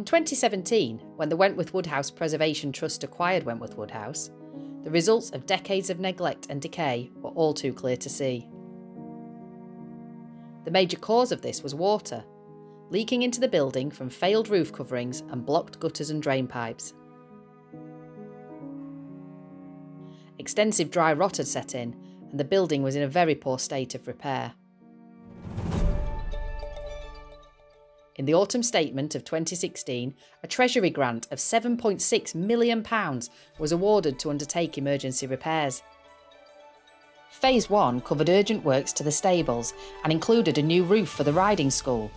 2017, when the Wentworth Woodhouse Preservation Trust acquired Wentworth Woodhouse, the results of decades of neglect and decay were all too clear to see. The major cause of this was water, leaking into the building from failed roof coverings and blocked gutters and drain pipes. Extensive dry rot had set in, and the building was in a very poor state of repair. In the autumn statement of 2016, a Treasury grant of £7.6 million was awarded to undertake emergency repairs. Phase 1 covered urgent works to the stables and included a new roof for the riding school.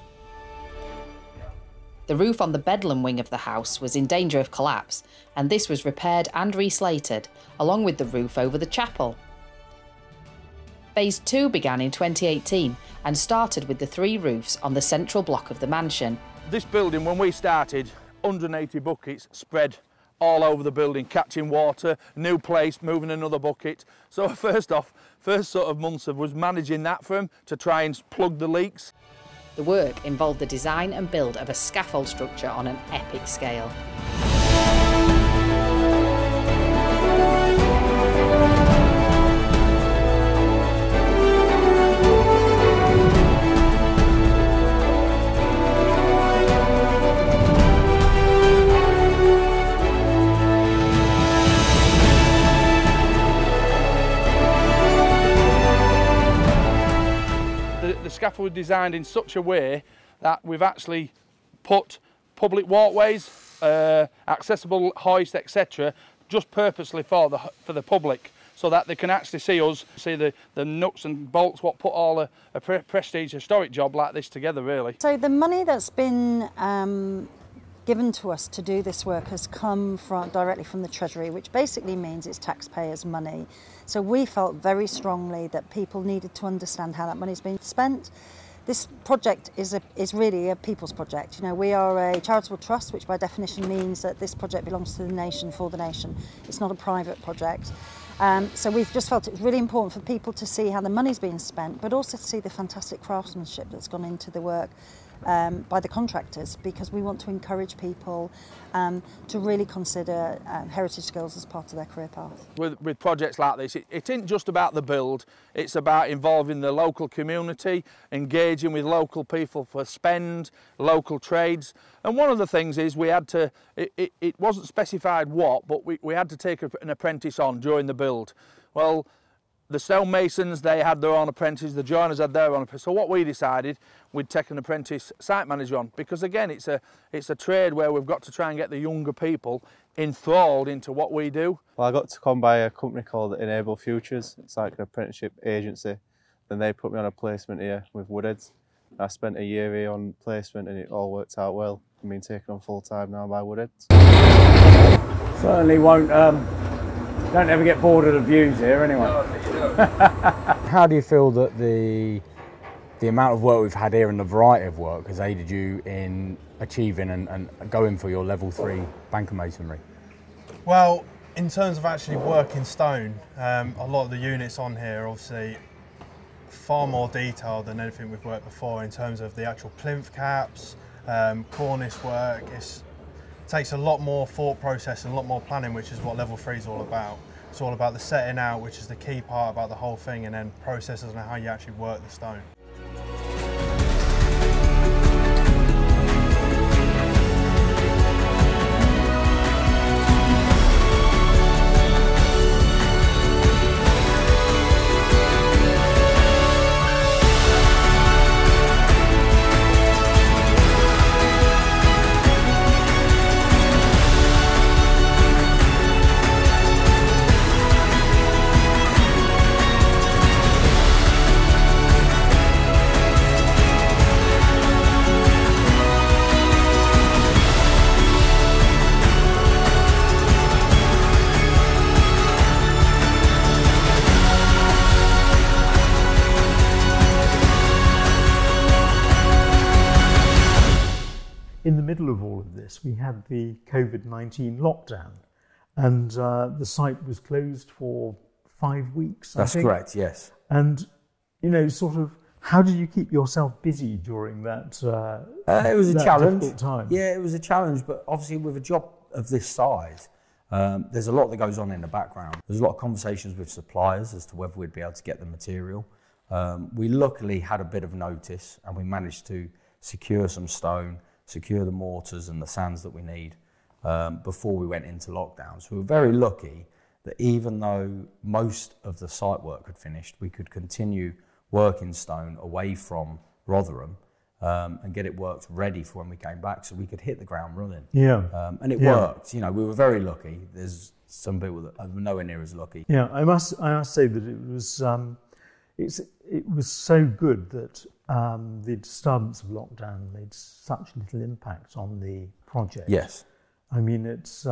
The roof on the bedlam wing of the house was in danger of collapse, and this was repaired and reslated, along with the roof over the chapel. Phase 2 began in 2018 and started with the 3 roofs on the central block of the mansion. This building, when we started, 180 buckets spread all over the building, catching water, new place, moving another bucket. So first sort of months was managing that for them to try and plug the leaks. The work involved the design and build of a scaffold structure on an epic scale. The scaffold was designed in such a way that we've actually put public walkways, accessible hoists, etc., just purposely for the public, so that they can actually see us, see the nuts and bolts what put all a prestige historic job like this together, really. So the money that's been given to us to do this work has come directly from the Treasury, which basically means it's taxpayers' money. So we felt very strongly that people needed to understand how that money's being spent. This project is really a people's project. You know, we are a charitable trust, which by definition means that this project belongs to the nation, for the nation. It's not a private project. So we've just felt it's really important for people to see how the money's being spent, but also to see the fantastic craftsmanship that's gone into the work by the contractors, because we want to encourage people to really consider heritage skills as part of their career path. With projects like this, it isn't just about the build, it's about involving the local community, engaging with local people for spend, local trades. And one of the things is we had to, it wasn't specified what, but we had to take an apprentice on during the build. Well, the stonemasons, they had their own apprentices, the joiners had their own apprentices. So what we decided, we'd take an apprentice site manager on, because again, it's a trade where we've got to try and get the younger people enthralled into what we do. Well, I got to come by a company called Enable Futures. It's like an apprenticeship agency. Then they put me on a placement here with Woodheads. I spent a year here on placement and it all worked out well. I'm being taken on full time now by Woodheads. Certainly won't, don't ever get bored of the views here anyway. How do you feel that the amount of work we've had here and the variety of work has aided you in achieving and going for your level 3 banker masonry? Well, in terms of actually working stone, a lot of the units on here are obviously far more detailed than anything we've worked before in terms of the actual plinth caps, cornice work. It takes a lot more thought process and a lot more planning, which is what level 3 is all about. It's all about the setting out, which is the key part about the whole thing, and then processes and how you actually work the stone. In the middle of all of this, we had the COVID-19 lockdown, and the site was closed for 5 weeks. That's correct, yes. And, you know, sort of How did you keep yourself busy during that? It was a that challenge. difficult time? Yeah, it was a challenge, but obviously with a job of this size, there's a lot that goes on in the background. There's a lot of conversations with suppliers as to whether we'd be able to get the material. We luckily had a bit of notice and we managed to secure some stone, secure the mortars and the sands that we need before we went into lockdown. So we were very lucky that even though most of the site work had finished, we could continue working stone away from Rotherham and get it worked ready for when we came back so we could hit the ground running. Yeah. And it worked. You know, we were very lucky. There's some people that are nowhere near as lucky. Yeah, I must say that it was so good that the disturbance of lockdown made such little impact on the project. Yes. I mean, it's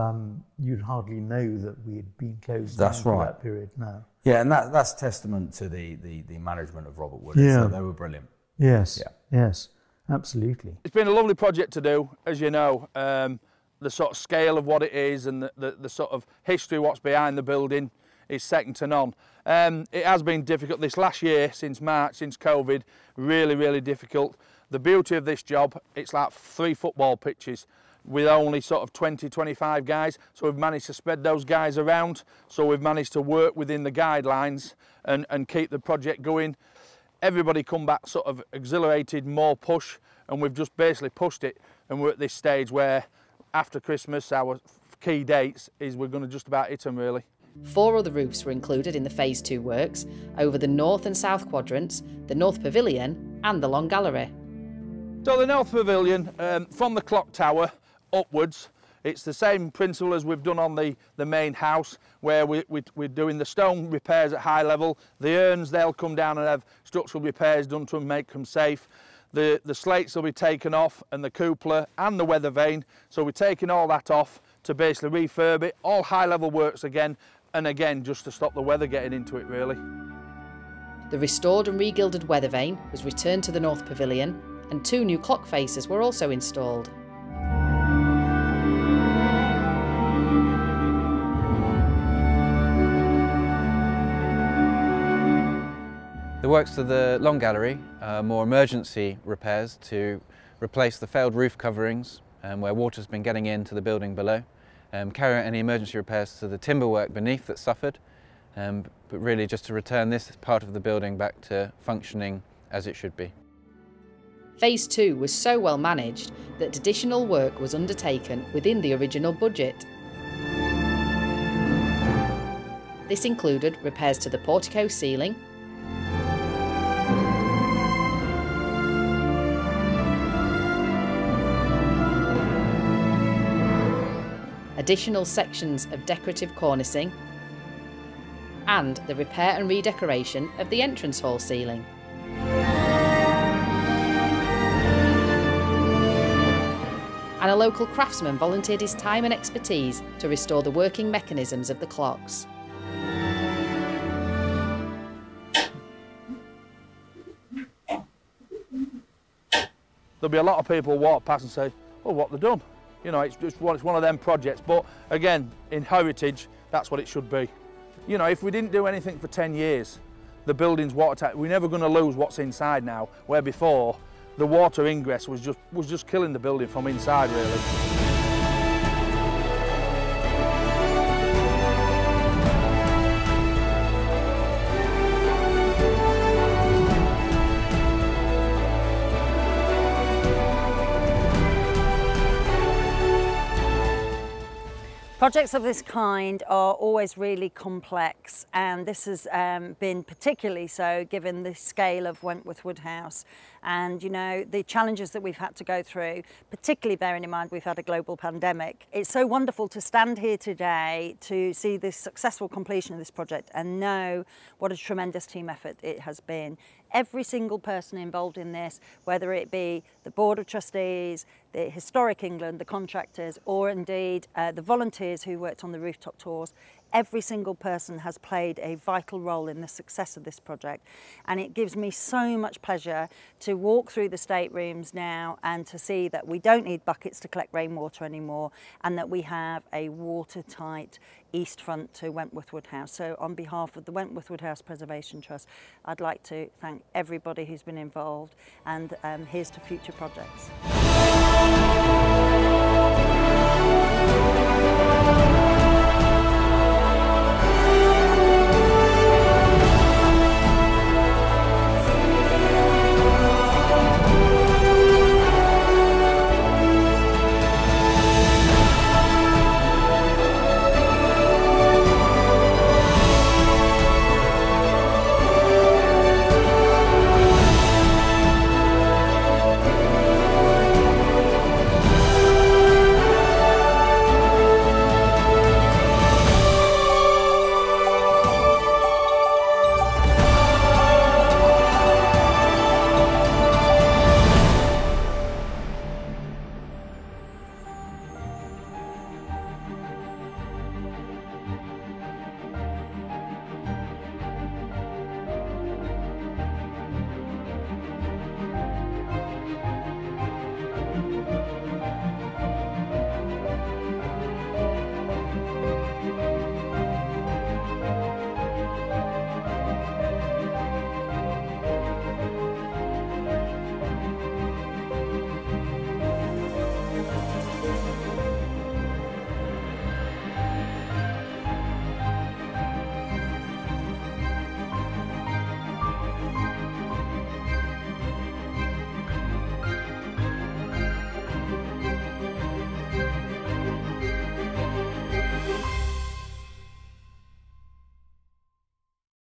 you'd hardly know that we had been closed That's down for right. that period now. Yeah, and that's testament to the management of Robert Woodhouse. Yeah. So they were brilliant. Yes, Yeah. yes, absolutely. It's been a lovely project to do, as you know. The sort of scale of what it is and the sort of history what's behind the building is second to none. It has been difficult this last year, since March, since COVID, really, really difficult. The beauty of this job, it's like 3 football pitches with only sort of 20, 25 guys. So we've managed to spread those guys around. So we've managed to work within the guidelines and keep the project going. Everybody come back sort of exhilarated, more push, and we've just basically pushed it. And we're at this stage where after Christmas, our key dates is we're going to just about hit them really. 4 other roofs were included in the Phase 2 works over the north and south quadrants, the North Pavilion and the Long Gallery. So the North Pavilion, from the clock tower upwards, it's the same principle as we've done on the main house, where we're doing the stone repairs at high level. The urns, they'll come down and have structural repairs done to them, make them safe. The slates will be taken off, and the cupola and the weather vane. So we're taking all that off to basically refurb it, all high level works again, and again just to stop the weather getting into it really. The restored and regilded weather vane was returned to the North Pavilion, and 2 new clock faces were also installed. The works to the Long Gallery are more emergency repairs to replace the failed roof coverings where water's been getting into the building below, carry out any emergency repairs to the timber work beneath that suffered, but really just to return this part of the building back to functioning as it should be. Phase 2 was so well managed that additional work was undertaken within the original budget. This included repairs to the portico ceiling, additional sections of decorative cornicing, and the repair and redecoration of the entrance hall ceiling. And a local craftsman volunteered his time and expertise to restore the working mechanisms of the clocks. There'll be a lot of people walk past and say, oh, what they've done. You know, it's one of them projects, but again, in heritage, that's what it should be. You know, if we didn't do anything for 10 years, the building's watertight, we're never going to lose what's inside now, where before, the water ingress was just killing the building from inside, really. Projects of this kind are always really complex, and this has been particularly so given the scale of Wentworth Woodhouse and, you know, the challenges that we've had to go through, particularly bearing in mind we've had a global pandemic. It's so wonderful to stand here today to see the successful completion of this project and know what a tremendous team effort it has been. Every single person involved in this, whether it be the Board of Trustees, the Historic England, the contractors, or indeed the volunteers who worked on the rooftop tours. Every single person has played a vital role in the success of this project, and it gives me so much pleasure to walk through the staterooms now and to see that we don't need buckets to collect rainwater anymore, and that we have a watertight east front to Wentworth Woodhouse. So on behalf of the Wentworth Woodhouse Preservation Trust, I'd like to thank everybody who's been involved, and here's to future projects.